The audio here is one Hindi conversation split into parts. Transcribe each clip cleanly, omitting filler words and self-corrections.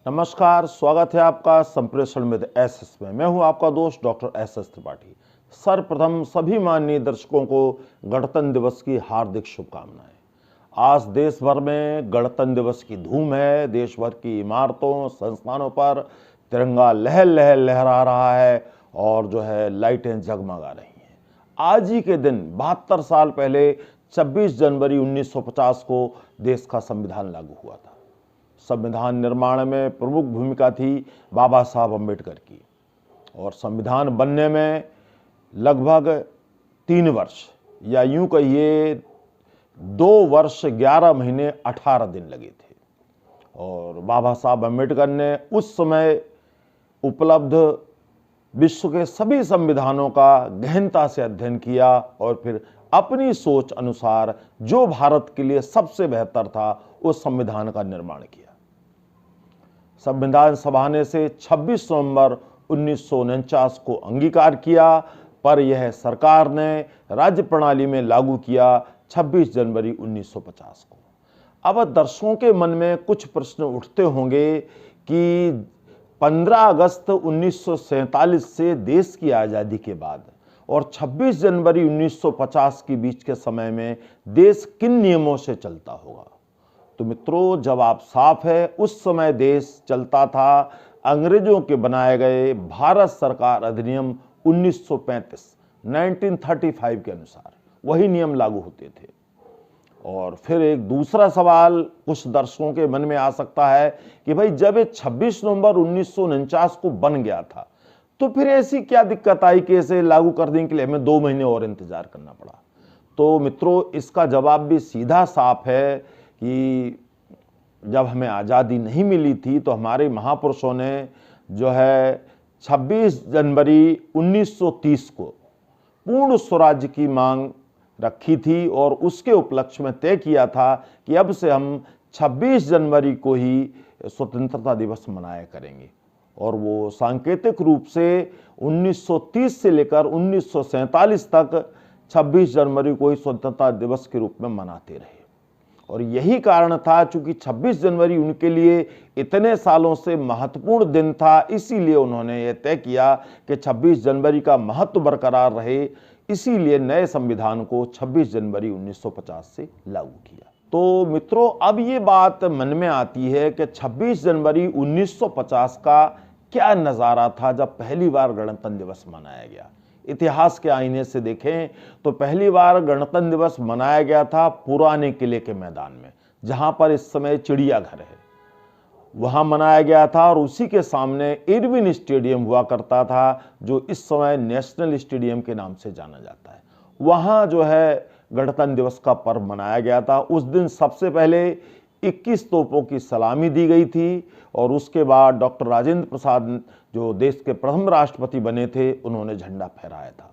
नमस्कार, स्वागत है आपका संप्रेषण विद एसएस में। मैं हूं आपका दोस्त डॉक्टर एसएस त्रिपाठी। सर्वप्रथम सभी माननीय दर्शकों को गणतंत्र दिवस की हार्दिक शुभकामनाएं। आज देश भर में गणतंत्र दिवस की धूम है। देश भर की इमारतों, संस्थानों पर तिरंगा लहरा रहा है और लाइटें जगमगा रही हैं। आज ही के दिन 72 साल पहले 26 जनवरी 1950 को देश का संविधान लागू हुआ था। संविधान निर्माण में प्रमुख भूमिका थी बाबा साहब अम्बेडकर की और संविधान बनने में लगभग 3 वर्ष या यूं कहिए 2 वर्ष 11 महीने 18 दिन लगे थे। और बाबा साहब अम्बेडकर ने उस समय उपलब्ध विश्व के सभी संविधानों का गहनता से अध्ययन किया और फिर अपनी सोच अनुसार जो भारत के लिए सबसे बेहतर था उस संविधान का निर्माण किया। संविधान सभा ने से 26 नवंबर 1949 को अंगीकार किया, पर यह सरकार ने राज्य प्रणाली में लागू किया 26 जनवरी 1950 को। अब दर्शकों के मन में कुछ प्रश्न उठते होंगे कि 15 अगस्त 1947 से देश की आज़ादी के बाद और 26 जनवरी 1950 के बीच के समय में देश किन नियमों से चलता होगा। तो मित्रों, जवाब साफ है। उस समय देश चलता था अंग्रेजों के बनाए गए भारत सरकार अधिनियम 1935 के अनुसार। वही नियम लागू होते थे। और फिर एक दूसरा सवाल कुछ दर्शकों के मन में आ सकता है कि भाई जब ये 26 नवंबर 1949 को बन गया था तो फिर ऐसी क्या दिक्कत आई कि इसे लागू करने के लिए हमें 2 महीने और इंतजार करना पड़ा। तो मित्रों, इसका जवाब भी सीधा साफ है कि जब हमें आज़ादी नहीं मिली थी तो हमारे महापुरुषों ने 26 जनवरी 1930 को पूर्ण स्वराज्य की मांग रखी थी और उसके उपलक्ष्य में तय किया था कि अब से हम 26 जनवरी को ही स्वतंत्रता दिवस मनाया करेंगे। और वो सांकेतिक रूप से 1930 से लेकर 1947 तक 26 जनवरी को ही स्वतंत्रता दिवस के रूप में मनाते रहे। और यही कारण था, चूंकि 26 जनवरी उनके लिए इतने सालों से महत्वपूर्ण दिन था, इसीलिए उन्होंने ये तय किया कि 26 जनवरी का महत्व बरकरार रहे। इसीलिए नए संविधान को 26 जनवरी 1950 से लागू किया। तो मित्रों, अब ये बात मन में आती है कि 26 जनवरी 1950 का क्या नज़ारा था जब पहली बार गणतंत्र दिवस मनाया गया। इतिहास के आईने से देखें तो पहली बार गणतंत्र दिवस मनाया गया था पुराने किले के मैदान में, जहां पर इस समय चिड़ियाघर है, वहां मनाया गया था। और उसी के सामने इरविन स्टेडियम हुआ करता था, जो इस समय नेशनल स्टेडियम के नाम से जाना जाता है। वहां गणतंत्र दिवस का पर्व मनाया गया था। उस दिन सबसे पहले 21 तोपों की सलामी दी गई थी और उसके बाद डॉक्टर राजेंद्र प्रसाद, जो देश के प्रथम राष्ट्रपति बने थे, उन्होंने झंडा फहराया था।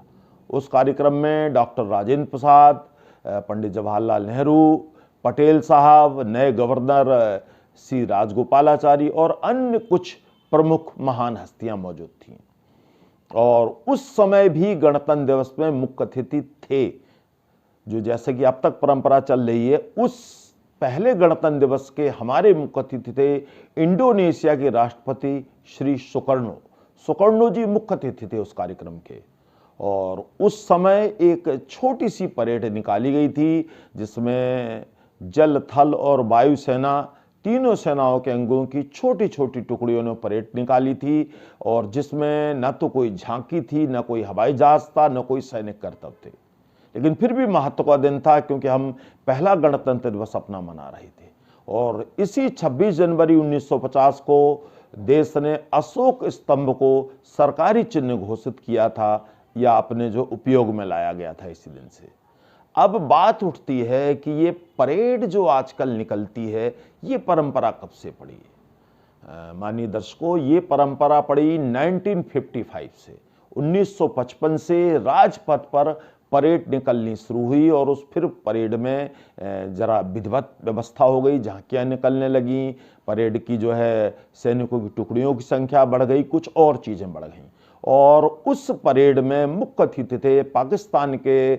उस कार्यक्रम में डॉक्टर राजेंद्र प्रसाद, पंडित जवाहरलाल नेहरू, पटेल साहब, नए गवर्नर सी राजगोपालाचारी और अन्य कुछ प्रमुख महान हस्तियां मौजूद थीं। और उस समय भी गणतंत्र दिवस में मुख्य अतिथि थे, जो जैसे कि अब तक परंपरा चल रही है। उस पहले गणतंत्र दिवस के हमारे मुख्य अतिथि थे इंडोनेशिया के राष्ट्रपति श्री सुकर्णो जी मुख्य अतिथि थे उस कार्यक्रम के। और उस समय एक छोटी सी परेड निकाली गई थी, जिसमें जल, थल और वायु सेना, तीनों सेनाओं के अंगों की छोटी छोटी टुकड़ियों ने परेड निकाली थी। और जिसमें न तो कोई झांकी थी, न कोई हवाई जहाज था, न कोई सैनिक करतब थे। लेकिन फिर भी महत्व का दिन था, क्योंकि हम पहला गणतंत्र दिवस अपना मना रहे थे। और इसी 26 जनवरी 1950 को देश ने अशोक स्तंभ को सरकारी चिन्ह घोषित किया था, या अपने जो उपयोग में लाया गया था इसी दिन से। अब बात उठती है कि ये परेड जो आजकल निकलती है, ये परंपरा कब से पड़ी है। माननीय दर्शकों, ये परंपरा पड़ी 1955 से। 1955 से राजपथ पर परेड निकलनी शुरू हुई और उस फिर परेड में जरा विधिवत व्यवस्था हो गई, झांकियाँ निकलने लगीं, परेड की सैनिकों की टुकड़ियों की संख्या बढ़ गई, कुछ और चीज़ें बढ़ गईं। और उस परेड में मुख्य अतिथि थे पाकिस्तान के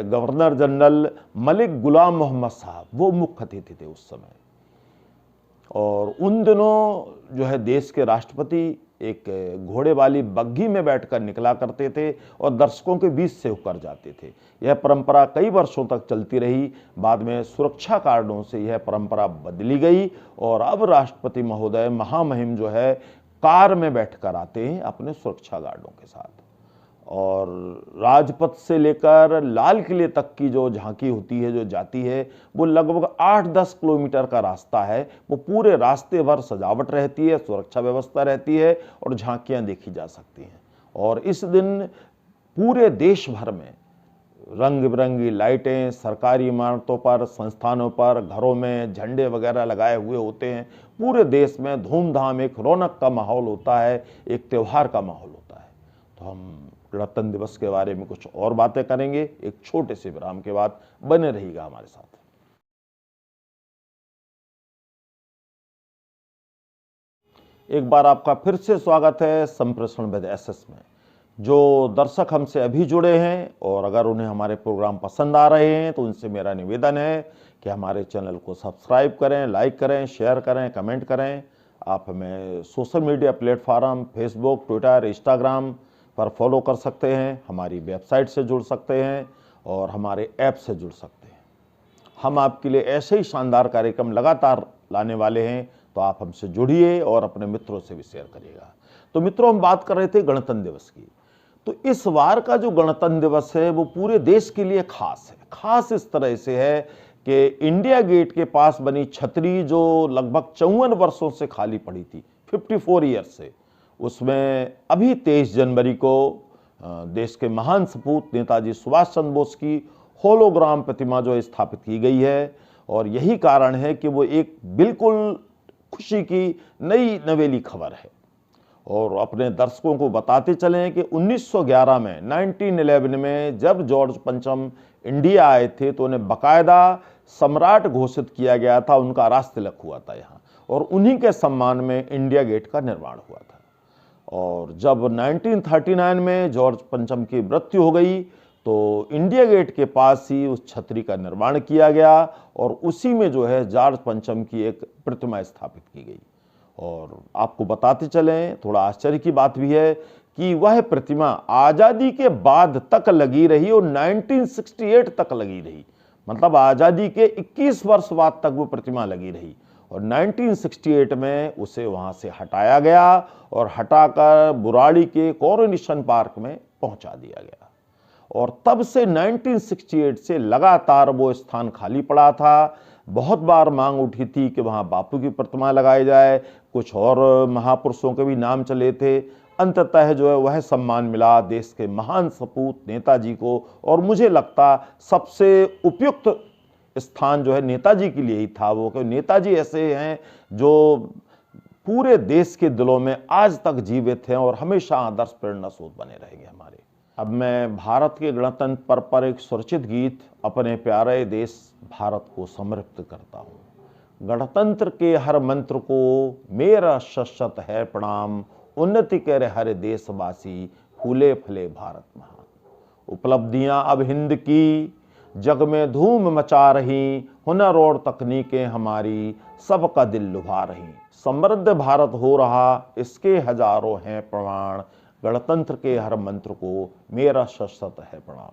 गवर्नर जनरल मलिक गुलाम मोहम्मद साहब, वो मुख्य अतिथि थे उस समय। और उन दिनों जो है देश के राष्ट्रपति एक घोड़े वाली बग्घी में बैठकर निकला करते थे और दर्शकों के बीच से होकर जाते थे। यह परंपरा कई वर्षों तक चलती रही। बाद में सुरक्षा कारणों से यह परंपरा बदली गई और अब राष्ट्रपति महोदय महामहिम जो है कार में बैठकर आते हैं अपने सुरक्षा गार्डों के साथ। और राजपथ से लेकर लाल किले तक की जो झांकी होती है, जो जाती है, वो लगभग 8-10 किलोमीटर का रास्ता है। वो पूरे रास्ते भर सजावट रहती है, सुरक्षा व्यवस्था रहती है और झांकियां देखी जा सकती हैं। और इस दिन पूरे देश भर में रंग बिरंगी लाइटें सरकारी इमारतों पर, संस्थानों पर, घरों में झंडे वगैरह लगाए हुए होते हैं। पूरे देश में धूमधाम, एक रौनक का माहौल होता है, एक त्यौहार का माहौल होता है। तो हम गणतंत्र दिवस के बारे में कुछ और बातें करेंगे एक छोटे से विराम के बाद। बने रहिएगा हमारे साथ। एक बार आपका फिर से स्वागत है संप्रेषण विद एसएस में। जो दर्शक हमसे अभी जुड़े हैं और अगर उन्हें हमारे प्रोग्राम पसंद आ रहे हैं तो उनसे मेरा निवेदन है कि हमारे चैनल को सब्सक्राइब करें, लाइक करें, शेयर करें, कमेंट करें। आप हमें social media platform Facebook, Twitter, Instagram पर फॉलो कर सकते हैं, हमारी वेबसाइट से जुड़ सकते हैं और हमारे ऐप से जुड़ सकते हैं। हम आपके लिए ऐसे ही शानदार कार्यक्रम लगातार लाने वाले हैं, तो आप हमसे जुड़िए और अपने मित्रों से भी शेयर करिएगा। तो मित्रों, हम बात कर रहे थे गणतंत्र दिवस की। तो इस बार का जो गणतंत्र दिवस है वो पूरे देश के लिए खास है। खास इस तरह से है कि इंडिया गेट के पास बनी छतरी जो लगभग 54 वर्षों से खाली पड़ी थी, 54 ईयर्स से, उसमें अभी 23 जनवरी को देश के महान सपूत नेताजी सुभाष चंद्र बोस की होलोग्राम प्रतिमा जो स्थापित की गई है। और यही कारण है कि वो एक बिल्कुल खुशी की नई नवेली खबर है। और अपने दर्शकों को बताते चलें कि 1911 में 1911 में जब जॉर्ज पंचम इंडिया आए थे तो उन्हें बाकायदा सम्राट घोषित किया गया था, उनका राजतिलक हुआ था यहाँ, और उन्हीं के सम्मान में इंडिया गेट का निर्माण हुआ था। और जब 1939 में जॉर्ज पंचम की मृत्यु हो गई तो इंडिया गेट के पास ही उस छतरी का निर्माण किया गया और उसी में जो है जॉर्ज पंचम की एक प्रतिमा स्थापित की गई। और आपको बताते चलें, थोड़ा आश्चर्य की बात भी है कि वह प्रतिमा आज़ादी के बाद तक लगी रही और 1968 तक लगी रही। मतलब आज़ादी के 21 वर्ष बाद तक वो प्रतिमा लगी रही और 1968 में उसे वहाँ से हटाया गया और हटाकर बुराड़ी के कोरोनेशन पार्क में पहुँचा दिया गया। और तब से 1968 से लगातार वो स्थान खाली पड़ा था। बहुत बार मांग उठी थी कि वहाँ बापू की प्रतिमा लगाई जाए, कुछ और महापुरुषों के भी नाम चले थे। अंततः जो है वह सम्मान मिला देश के महान सपूत नेताजी को। और मुझे लगता सबसे उपयुक्त स्थान जो है नेताजी के लिए ही था वो, कि नेताजी ऐसे हैं जो पूरे देश के दिलों में आज तक जीवित हैं और हमेशा आदर्श प्रेरणा स्रोत बने रहेंगे हमारे। अब मैं भारत के गणतंत्र पर्व पर एक सुरक्षित गीत अपने प्यारे देश भारत को समर्पित करता हूँ। गणतंत्र के हर मंत्र को मेरा शत है प्रणाम, उन्नति करे हर देशवासी, फूले फले भारत महान। उपलब्धियां अब हिंद की जग में धूम मचा रही, हुनर और तकनीकें हमारी सबका दिल लुभा रही। समृद्ध भारत हो रहा इसके हजारों हैं प्रमाण, गणतंत्र के हर मंत्र को मेरा शत है प्रणाम।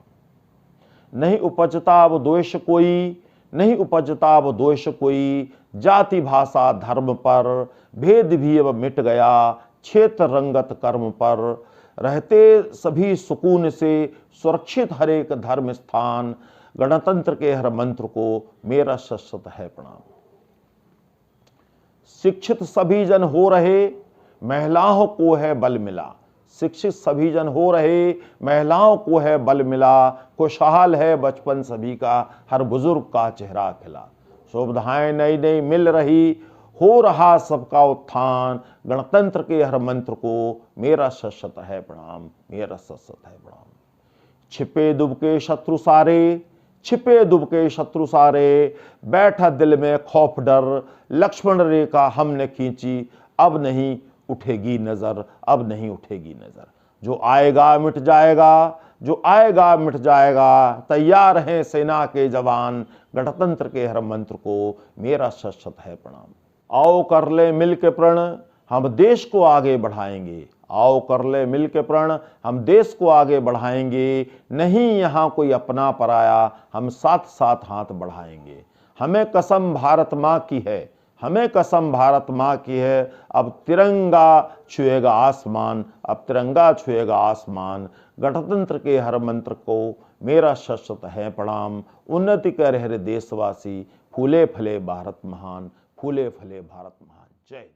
नहीं उपजता अब द्वेष कोई, नहीं उपजता अब द्वेष कोई, जाति भाषा धर्म पर भेद भी अब मिट गया, क्षेत्र रंगत कर्म पर रहते सभी सुकून से, सुरक्षित हर एक धर्म स्थान, गणतंत्र के हर मंत्र को मेरा शत है प्रणाम। शिक्षित सभी जन हो रहे, महिलाओं को है बल मिला। शिक्षित सभी जन हो रहे, महिलाओं को है बल मिला, खुशहाल है बचपन सभी का, हर बुजुर्ग का चेहरा खिला। सुविधाएं नई नई मिल रही, हो रहा सबका उत्थान, गणतंत्र के हर मंत्र को मेरा शत है प्रणाम, मेरा शत है प्रणाम। छिपे दुबके शत्रु सारे, छिपे दुबके शत्रु सारे, बैठा दिल में खौफ डर, लक्ष्मण रेखा हमने खींची, अब नहीं उठेगी नजर, अब नहीं उठेगी नजर। जो आएगा मिट जाएगा, जो आएगा मिट जाएगा, तैयार हैं सेना के जवान, गणतंत्र के हर मंत्र को मेरा शत है प्रणाम। आओ कर ले मिल के प्रण, हम देश को आगे बढ़ाएंगे। आओ कर ले मिल के प्रण, हम देश को आगे बढ़ाएंगे। नहीं यहाँ कोई अपना पराया, हम साथ साथ हाथ बढ़ाएंगे। हमें कसम भारत माँ की है, हमें कसम भारत माँ की है, अब तिरंगा छुएगा आसमान, अब तिरंगा छुएगा आसमान। गणतंत्र के हर मंत्र को मेरा शत है प्रणाम। उन्नति कर हरे देशवासी, फूले फले भारत महान, फूले फले भारत महान। जय।